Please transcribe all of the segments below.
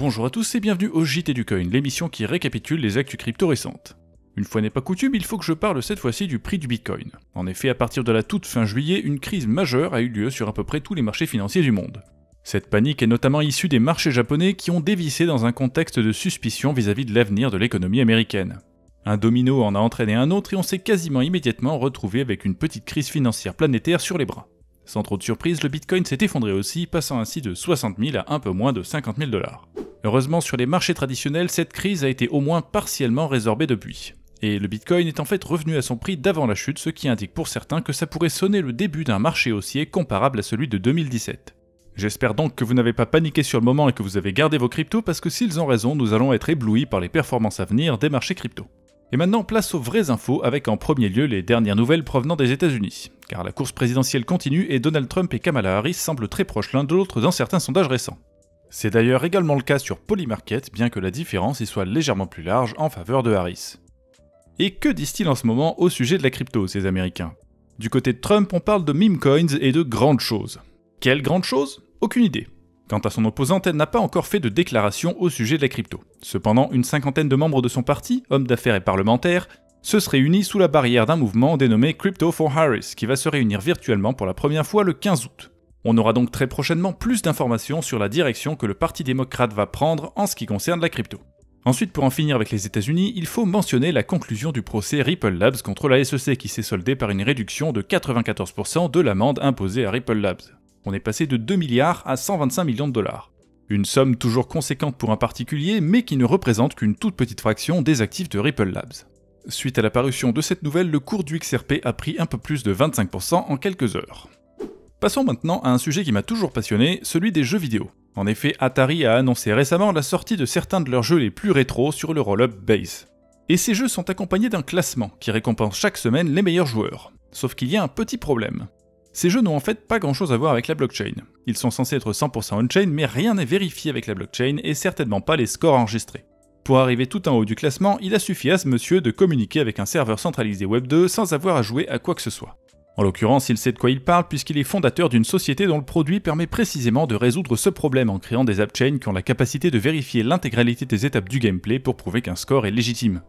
Bonjour à tous et bienvenue au JT du Coin, l'émission qui récapitule les actus crypto récentes. Une fois n'est pas coutume, il faut que je parle cette fois-ci du prix du Bitcoin. En effet, à partir de la toute fin juillet, une crise majeure a eu lieu sur à peu près tous les marchés financiers du monde. Cette panique est notamment issue des marchés japonais qui ont dévissé dans un contexte de suspicion vis-à-vis de l'avenir de l'économie américaine. Un domino en a entraîné un autre et on s'est quasiment immédiatement retrouvé avec une petite crise financière planétaire sur les bras. Sans trop de surprise, le Bitcoin s'est effondré aussi, passant ainsi de 60 000 à un peu moins de 50 000 $. Heureusement, sur les marchés traditionnels, cette crise a été au moins partiellement résorbée depuis. Et le Bitcoin est en fait revenu à son prix d'avant la chute, ce qui indique pour certains que ça pourrait sonner le début d'un marché haussier comparable à celui de 2017. J'espère donc que vous n'avez pas paniqué sur le moment et que vous avez gardé vos cryptos parce que s'ils ont raison, nous allons être éblouis par les performances à venir des marchés crypto. Et maintenant, place aux vraies infos avec en premier lieu les dernières nouvelles provenant des États-Unis. Car la course présidentielle continue et Donald Trump et Kamala Harris semblent très proches l'un de l'autre dans certains sondages récents. C'est d'ailleurs également le cas sur Polymarket, bien que la différence y soit légèrement plus large en faveur de Harris. Et que disent-ils en ce moment au sujet de la crypto, ces Américains? Du côté de Trump, on parle de meme coins et de grandes choses. Quelles grandes choses? Aucune idée. Quant à son opposante, elle n'a pas encore fait de déclaration au sujet de la crypto. Cependant, une cinquantaine de membres de son parti, hommes d'affaires et parlementaires, se seraient unis sous la barrière d'un mouvement dénommé Crypto for Harris, qui va se réunir virtuellement pour la première fois le 15 août. On aura donc très prochainement plus d'informations sur la direction que le Parti démocrate va prendre en ce qui concerne la crypto. Ensuite, pour en finir avec les États-Unis, il faut mentionner la conclusion du procès Ripple Labs contre la SEC qui s'est soldée par une réduction de 94% de l'amende imposée à Ripple Labs. On est passé de 2 milliards à 125 millions de dollars. Une somme toujours conséquente pour un particulier, mais qui ne représente qu'une toute petite fraction des actifs de Ripple Labs. Suite à la parution de cette nouvelle, le cours du XRP a pris un peu plus de 25% en quelques heures. Passons maintenant à un sujet qui m'a toujours passionné, celui des jeux vidéo. En effet, Atari a annoncé récemment la sortie de certains de leurs jeux les plus rétro sur le roll-up Base. Et ces jeux sont accompagnés d'un classement qui récompense chaque semaine les meilleurs joueurs. Sauf qu'il y a un petit problème. Ces jeux n'ont en fait pas grand chose à voir avec la blockchain. Ils sont censés être 100% on-chain, mais rien n'est vérifié avec la blockchain et certainement pas les scores enregistrés. Pour arriver tout en haut du classement, il a suffi à ce monsieur de communiquer avec un serveur centralisé Web2 sans avoir à jouer à quoi que ce soit. En l'occurrence, il sait de quoi il parle puisqu'il est fondateur d'une société dont le produit permet précisément de résoudre ce problème en créant des appchains qui ont la capacité de vérifier l'intégralité des étapes du gameplay pour prouver qu'un score est légitime.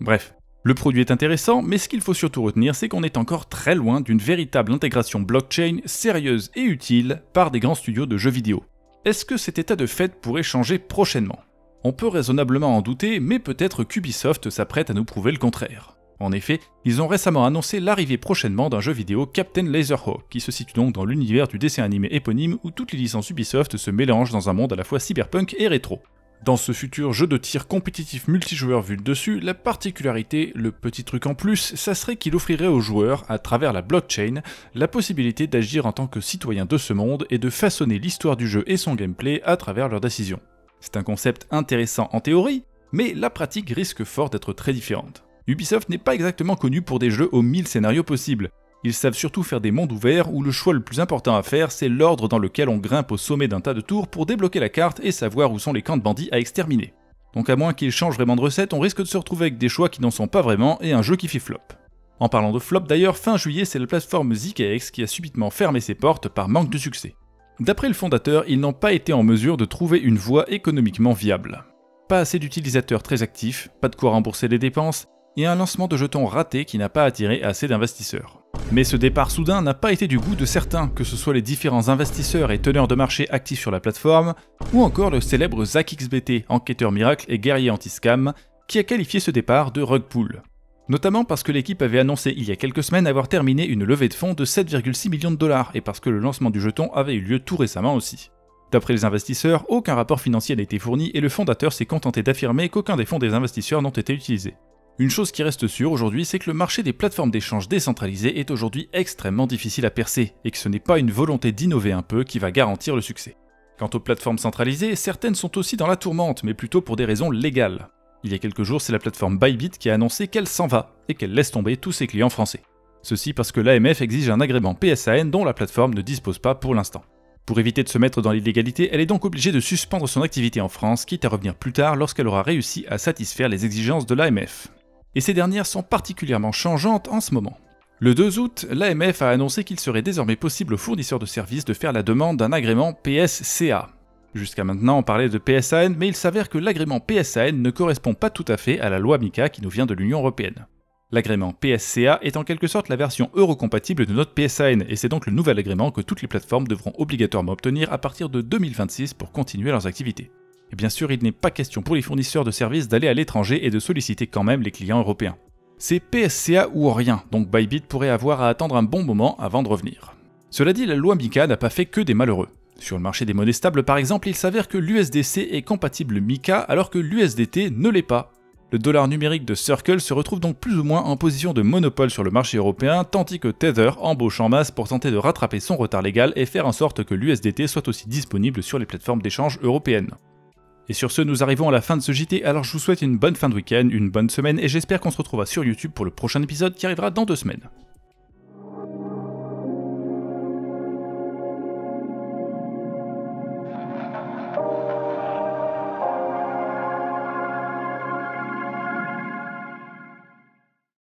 Bref. Le produit est intéressant, mais ce qu'il faut surtout retenir, c'est qu'on est encore très loin d'une véritable intégration blockchain sérieuse et utile par des grands studios de jeux vidéo. Est-ce que cet état de fait pourrait changer prochainement? On peut raisonnablement en douter, mais peut-être qu'Ubisoft s'apprête à nous prouver le contraire. En effet, ils ont récemment annoncé l'arrivée prochainement d'un jeu vidéo Captain Laserhawk, qui se situe donc dans l'univers du dessin animé éponyme où toutes les licences Ubisoft se mélangent dans un monde à la fois cyberpunk et rétro. Dans ce futur jeu de tir compétitif multijoueur vu de dessus, la particularité, le petit truc en plus, ça serait qu'il offrirait aux joueurs, à travers la blockchain, la possibilité d'agir en tant que citoyens de ce monde et de façonner l'histoire du jeu et son gameplay à travers leurs décisions. C'est un concept intéressant en théorie, mais la pratique risque fort d'être très différente. Ubisoft n'est pas exactement connu pour des jeux aux 1000 scénarios possibles. Ils savent surtout faire des mondes ouverts où le choix le plus important à faire, c'est l'ordre dans lequel on grimpe au sommet d'un tas de tours pour débloquer la carte et savoir où sont les camps de bandits à exterminer. Donc à moins qu'ils changent vraiment de recette, on risque de se retrouver avec des choix qui n'en sont pas vraiment et un jeu qui fait flop. En parlant de flop d'ailleurs, fin juillet c'est la plateforme ZKX qui a subitement fermé ses portes par manque de succès. D'après le fondateur, ils n'ont pas été en mesure de trouver une voie économiquement viable. Pas assez d'utilisateurs très actifs, pas de quoi rembourser les dépenses, et un lancement de jetons raté qui n'a pas attiré assez d'investisseurs. Mais ce départ soudain n'a pas été du goût de certains, que ce soit les différents investisseurs et teneurs de marché actifs sur la plateforme, ou encore le célèbre ZachXBT, enquêteur miracle et guerrier anti-scam, qui a qualifié ce départ de rug pull. Notamment parce que l'équipe avait annoncé il y a quelques semaines avoir terminé une levée de fonds de 7,6 millions de dollars, et parce que le lancement du jeton avait eu lieu tout récemment aussi. D'après les investisseurs, aucun rapport financier n'a été fourni et le fondateur s'est contenté d'affirmer qu'aucun des fonds des investisseurs n'ont été utilisés. Une chose qui reste sûre aujourd'hui, c'est que le marché des plateformes d'échange décentralisées est aujourd'hui extrêmement difficile à percer, et que ce n'est pas une volonté d'innover un peu qui va garantir le succès. Quant aux plateformes centralisées, certaines sont aussi dans la tourmente, mais plutôt pour des raisons légales. Il y a quelques jours, c'est la plateforme Bybit qui a annoncé qu'elle s'en va, et qu'elle laisse tomber tous ses clients français. Ceci parce que l'AMF exige un agrément PSAN dont la plateforme ne dispose pas pour l'instant. Pour éviter de se mettre dans l'illégalité, elle est donc obligée de suspendre son activité en France, quitte à revenir plus tard lorsqu'elle aura réussi à satisfaire les exigences de l'AMF. Et ces dernières sont particulièrement changeantes en ce moment. Le 2 août, l'AMF a annoncé qu'il serait désormais possible aux fournisseurs de services de faire la demande d'un agrément PSCA. Jusqu'à maintenant on parlait de PSAN, mais il s'avère que l'agrément PSAN ne correspond pas tout à fait à la loi MiCA qui nous vient de l'Union Européenne. L'agrément PSCA est en quelque sorte la version eurocompatible de notre PSAN, et c'est donc le nouvel agrément que toutes les plateformes devront obligatoirement obtenir à partir de 2026 pour continuer leurs activités. Et bien sûr, il n'est pas question pour les fournisseurs de services d'aller à l'étranger et de solliciter quand même les clients européens. C'est PSCA ou rien, donc Bybit pourrait avoir à attendre un bon moment avant de revenir. Cela dit, la loi MiCA n'a pas fait que des malheureux. Sur le marché des monnaies stables par exemple, il s'avère que l'USDC est compatible MiCA alors que l'USDT ne l'est pas. Le dollar numérique de Circle se retrouve donc plus ou moins en position de monopole sur le marché européen, tandis que Tether embauche en masse pour tenter de rattraper son retard légal et faire en sorte que l'USDT soit aussi disponible sur les plateformes d'échange européennes. Et sur ce, nous arrivons à la fin de ce JT, alors je vous souhaite une bonne fin de week-end, une bonne semaine, et j'espère qu'on se retrouvera sur YouTube pour le prochain épisode qui arrivera dans 2 semaines.